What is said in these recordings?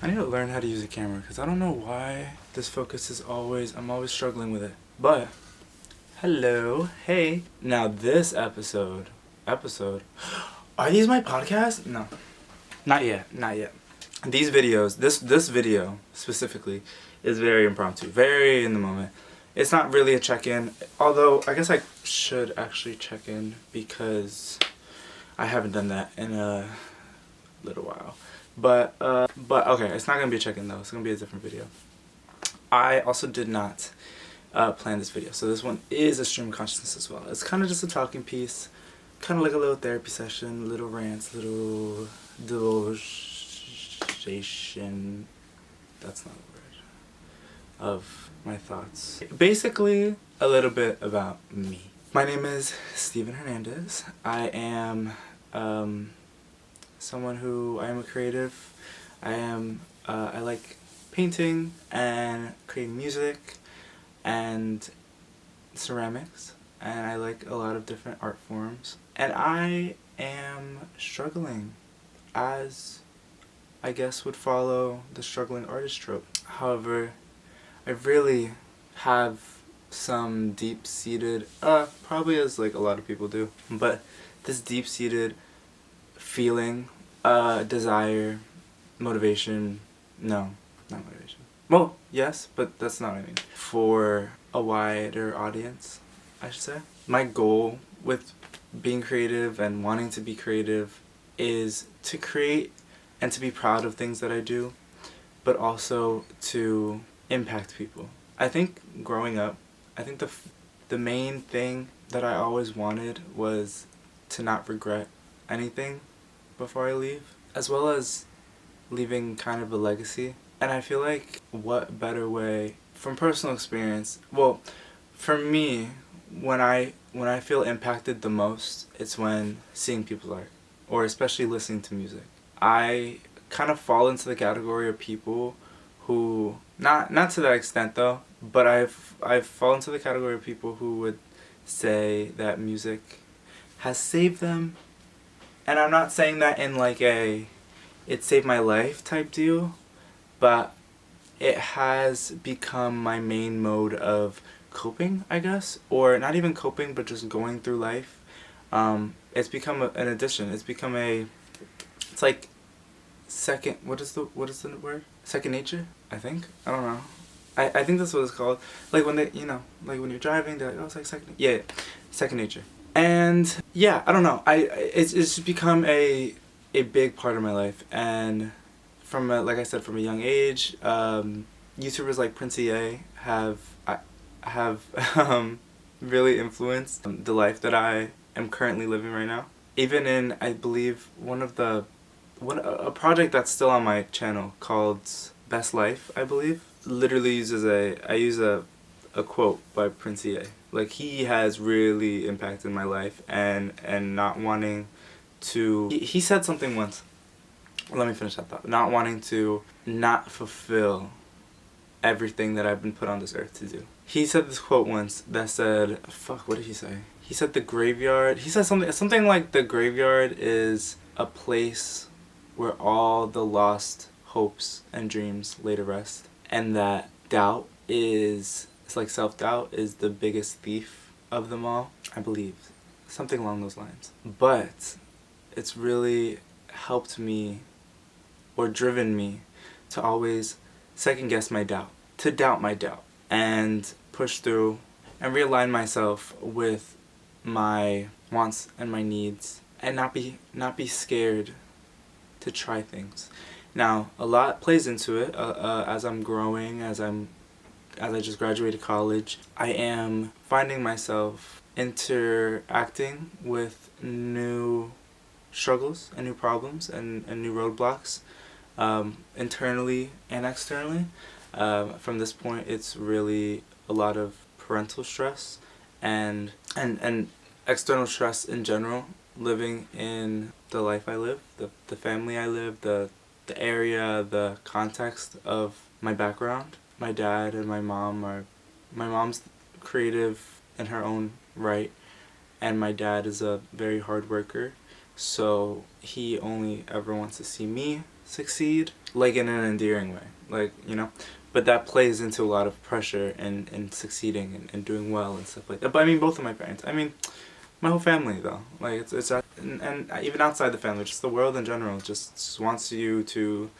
I need to learn how to use a camera because I don't know why this focus is I'm always struggling with it. But, hello, hey. Now this episode, are these my podcasts? No, not yet. These videos, this video specifically is very impromptu, very in the moment. It's not really a check-in, although I guess I should actually check in because I haven't done that in a little while. But okay, it's not gonna be a check-in though. It's gonna be a different video. I also did not plan this video, so this one is a stream of consciousness as well. It's kind of just a talking piece, kind of like a little therapy session, little rants, little devotion. That's not a word. Of my thoughts. Basically, a little bit about me. My name is Steven Hernandez. I am someone who, I am a creative. I like painting and creating music and ceramics, and I like a lot of different art forms. And I am struggling, as I guess would follow the struggling artist trope. However, I really have some deep-seated, probably as like a lot of people do, but this deep-seated feeling, desire, motivation, no, not motivation. Well, yes, but that's not what I mean. For a wider audience, I should say. My goal with being creative and wanting to be creative is to create and to be proud of things that I do, but also to impact people. I think growing up, I think the main thing that I always wanted was to not regret anything before I leave, as well as leaving kind of a legacy. And I feel like what better way, from personal experience, well, for me, when I feel impacted the most, it's when seeing people's art, or especially listening to music. I kind of fall into the category of people who, not to that extent though, but I've fallen into the category of people who would say that music has saved them. And I'm not saying that in like a it saved my life type deal, but it has become my main mode of coping, I guess, or not even coping, but just going through life. It's become an addition. It's become it's like second, what is the word? Second nature, I think. I don't know. I think that's what it's called. Like when they, like when you're driving, they're like, oh, it's like second nature. And yeah, I don't know. It's just become a big part of my life. And from like I said, from a young age, YouTubers like VERYYYY have really influenced the life that I am currently living right now. Even in, I believe, a project that's still on my channel called Best Life, I believe, literally uses I use a quote by VERYYYY. Like, he has really impacted my life, and not wanting to, he said something once, let me finish that thought, not wanting to not fulfill everything that I've been put on this earth to do. He said this quote once that said, fuck, what did he say? He said he said something like the graveyard is a place where all the lost hopes and dreams lay to rest, and that doubt it's like self-doubt is the biggest thief of them all, I believe. Something along those lines. But it's really helped me, or driven me, to always second guess my doubt, to doubt my doubt, and push through and realign myself with my wants and my needs, and not be scared to try things. Now, a lot plays into it as I'm growing, as I just graduated college. I am finding myself interacting with new struggles and new problems and new roadblocks, internally and externally. From this point, it's really a lot of parental stress and external stress in general, living in the life I live, the family I live, the area, the context of my background. My dad and my mom's creative in her own right, and my dad is a very hard worker, so he only ever wants to see me succeed. like in an endearing way, like, you know. But that plays into a lot of pressure and succeeding and doing well and stuff like that. But I mean, both of my parents. I mean, my whole family though. Like and even outside the family, just the world in general, just wants you to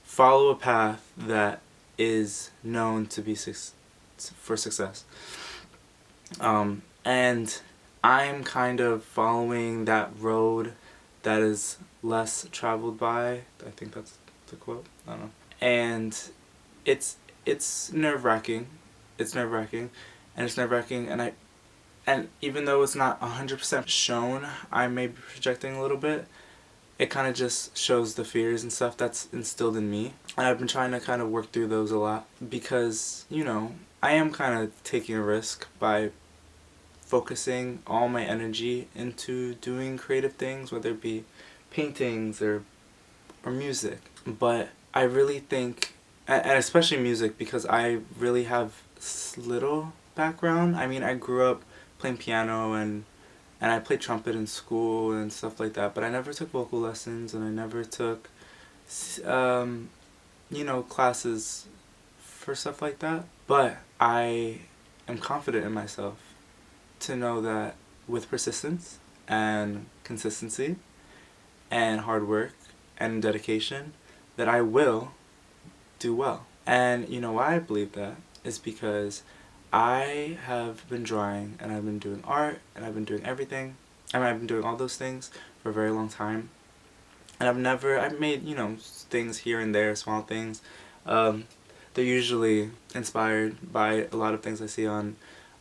follow a path that is known to be for success. And I'm kind of following that road that is less traveled by. I think that's the quote. I don't know. And it's nerve-wracking. It's nerve-wracking, and it's nerve-wracking, and even though it's not 100% shown, I may be projecting a little bit. It kind of just shows the fears and stuff that's instilled in me. And I've been trying to kind of work through those a lot because, you know, I am kind of taking a risk by focusing all my energy into doing creative things, whether it be paintings or music. But I really think, and especially music, because I really have little background. I mean, I grew up playing piano and I played trumpet in school and stuff like that, but I never took vocal lessons and I never took, you know, classes for stuff like that. But I am confident in myself to know that with persistence and consistency and hard work and dedication, that I will do well. And you know why I believe that is because I have been drawing and I've been doing art and I've been doing everything. I mean, I've been doing all those things for a very long time. And I've made, you know, things here and there, small things. They're usually inspired by a lot of things I see on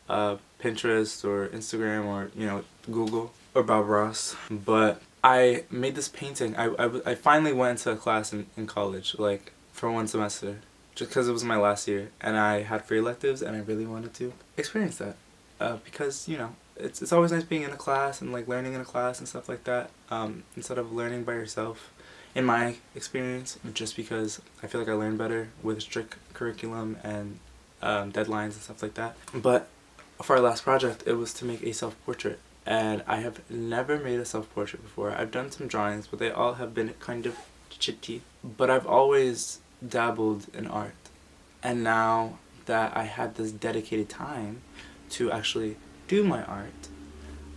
Pinterest or Instagram or, you know, Google or Bob Ross. But I made this painting. I finally went into a class in college, like, for one semester. Just because it was my last year and I had free electives and I really wanted to experience that. Because, you know, it's always nice being in a class and like learning in a class and stuff like that, instead of learning by yourself, in my experience, just because I feel like I learn better with strict curriculum and deadlines and stuff like that. But for our last project, it was to make a self-portrait. And I have never made a self-portrait before. I've done some drawings, but they all have been kind of chitty. But I've always dabbled in art, and now that I had this dedicated time to actually do my art,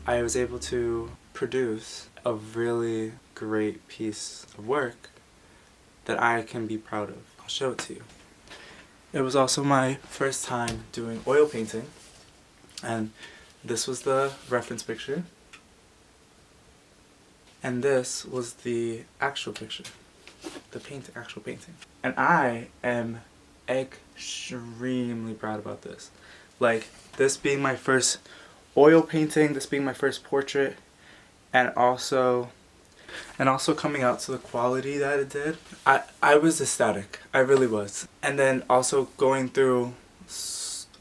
I was able to produce a really great piece of work that I can be proud of. I'll show it to you. It was also my first time doing oil painting, and this was the reference picture, and this was the actual picture. The actual painting. And I am extremely proud about this. Like, this being my first oil painting, this being my first portrait, and also coming out to the quality that it did. I was ecstatic. I really was. And then also going through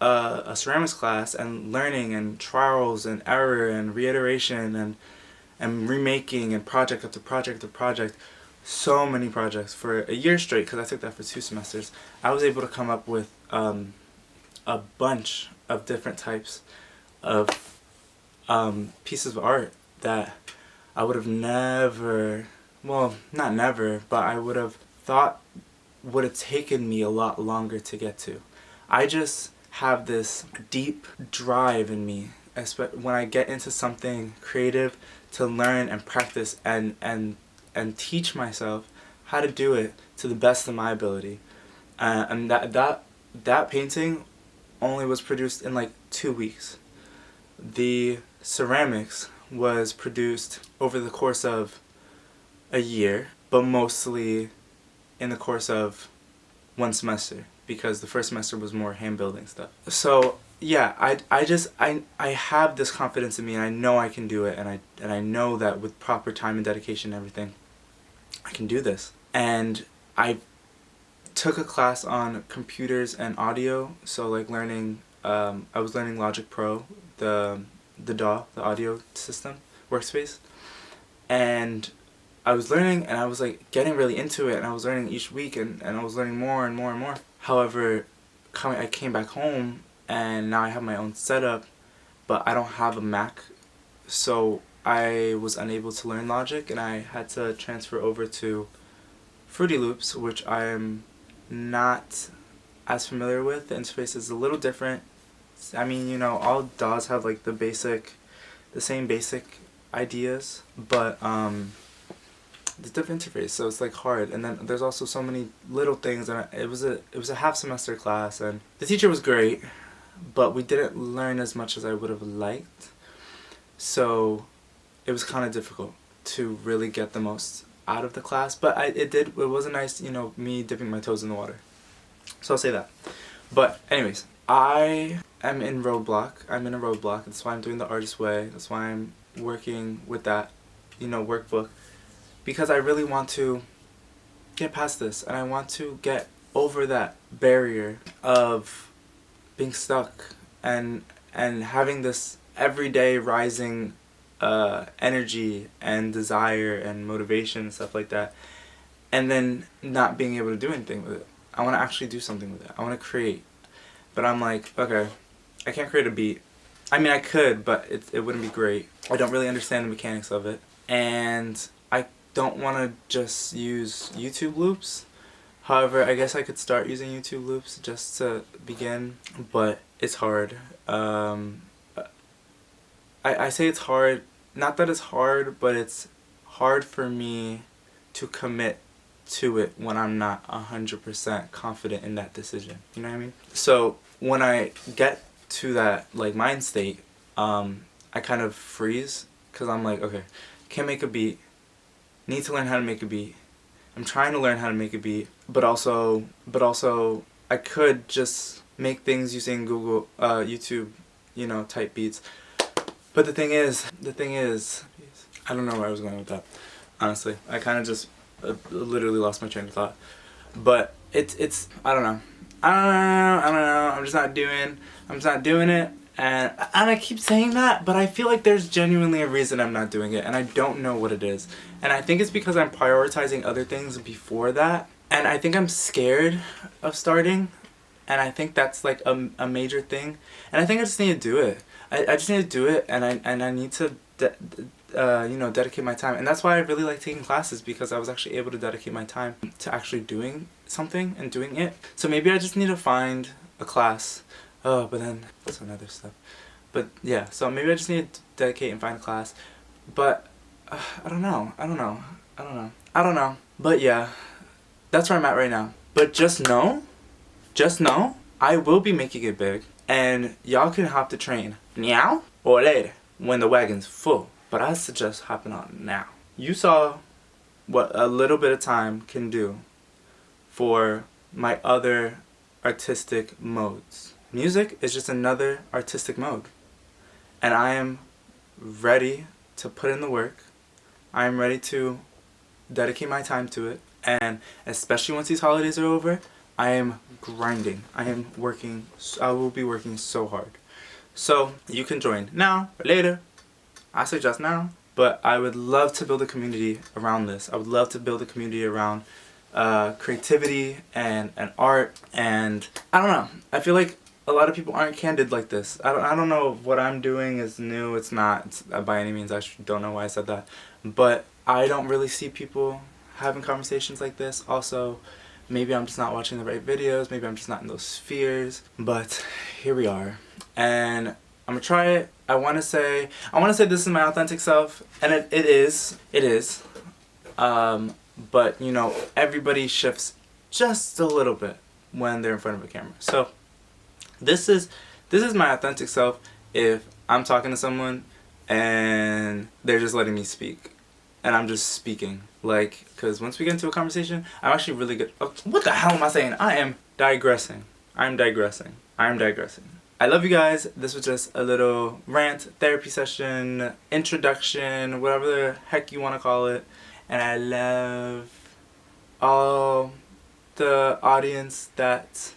a ceramics class and learning and trials and error and reiteration and remaking and project after project after project. So many projects for a year straight, because I took that for 2 semesters. I was able to come up with a bunch of different types of pieces of art that I would have never, well, not never, but I would have thought would have taken me a lot longer to get to. I just have this deep drive in me when I get into something creative to learn and practice and teach myself how to do it to the best of my ability. And that painting only was produced in like 2 weeks. The ceramics was produced over the course of a year, but mostly in the course of 1 semester, because the first semester was more hand building stuff. So yeah, I have this confidence in me, and I know I can do it, and I know that with proper time and dedication and everything, I can do this. And I took a class on computers and audio, so like learning, I was learning Logic Pro, the DAW, the audio system, workspace, and I was learning, and I was like getting really into it, and I was learning each week, and I was learning more and more and more. However, I came back home, and now I have my own setup, but I don't have a Mac, so I was unable to learn Logic, and I had to transfer over to Fruity Loops, which I am not as familiar with. The interface is a little different. I mean, you know, all DAWs have like the same basic ideas, but the different interface, so it's like hard. And then there's also so many little things, and it was a half semester class, and the teacher was great, but we didn't learn as much as I would have liked, so it was kind of difficult to really get the most out of the class. But it was a nice, you know, me dipping my toes in the water, so I'll say that. But anyways, I am in roadblock. I'm in a roadblock. That's why I'm doing the artist way. That's why I'm working with that, you know, workbook, because I really want to get past this, and I want to get over that barrier of being stuck and having this everyday rising energy and desire and motivation and stuff like that, and then not being able to do anything with it. I want to actually do something with it. I want to create. But I'm like, okay, I can't create a beat. I mean, I could, but it wouldn't be great. I don't really understand the mechanics of it. And I don't want to just use YouTube loops. However, I guess I could start using YouTube loops just to begin, but it's hard. I say it's hard, not that it's hard, but it's hard for me to commit to it when I'm not 100% confident in that decision. You know what I mean? So when I get to that like mind state, I kind of freeze, because I'm like, okay, can't make a beat, need to learn how to make a beat. I'm trying to learn how to make a beat, but also I could just make things using Google, YouTube, you know, type beats. But the thing is, I don't know where I was going with that. Honestly, I kind of just literally lost my train of thought. But it's I don't know. I'm just not doing it. And I keep saying that, but I feel like there's genuinely a reason I'm not doing it, and I don't know what it is. And I think it's because I'm prioritizing other things before that, and I think I'm scared of starting, and I think that's like a major thing. And I think I just need to do it. I just need to do it, and I need to you know, dedicate my time. And that's why I really like taking classes, because I was actually able to dedicate my time to actually doing something and doing it. So maybe I just need to find a class. Oh, but then that's another stuff. But yeah, so maybe I just need to dedicate and find a class. But I don't know. But yeah, that's where I'm at right now. But just know, I will be making it big, and y'all can hop the train now or later when the wagon's full. But I suggest hopping on now. You saw what a little bit of time can do for my other artistic modes. Music is just another artistic mode, and I am ready to put in the work. I am ready to dedicate my time to it, and especially once these holidays are over, I am grinding. I will be working so hard. So you can join now or later. I suggest now, but I would love to build a community around this. I would love to build a community around creativity and art, and I don't know. I feel like a lot of people aren't candid like this. I don't know if what I'm doing is new. It's not. It's, by any means, I don't know why I said that. But I don't really see people having conversations like this. Also, maybe I'm just not watching the right videos. Maybe I'm just not in those spheres. But here we are. And I'm gonna try it. I wanna say this is my authentic self. And it is. But, you know, everybody shifts just a little bit when they're in front of a camera. So this is my authentic self if I'm talking to someone and they're just letting me speak and I'm just speaking. Like, because once we get into a conversation, I'm actually really good. Oh, what the hell am I saying? I am digressing. I love you guys. This was just a little rant, therapy session, introduction, whatever the heck you want to call it. And I love all the audience that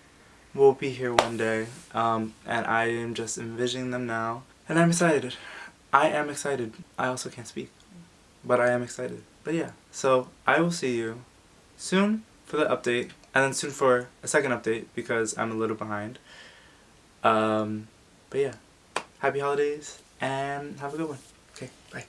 will be here one day. And I am just envisioning them now. And I'm excited. I also can't speak, but I am excited. But yeah, so I will see you soon for the update, and then soon for a second update because I'm a little behind. But yeah, happy holidays and have a good one. Okay, bye.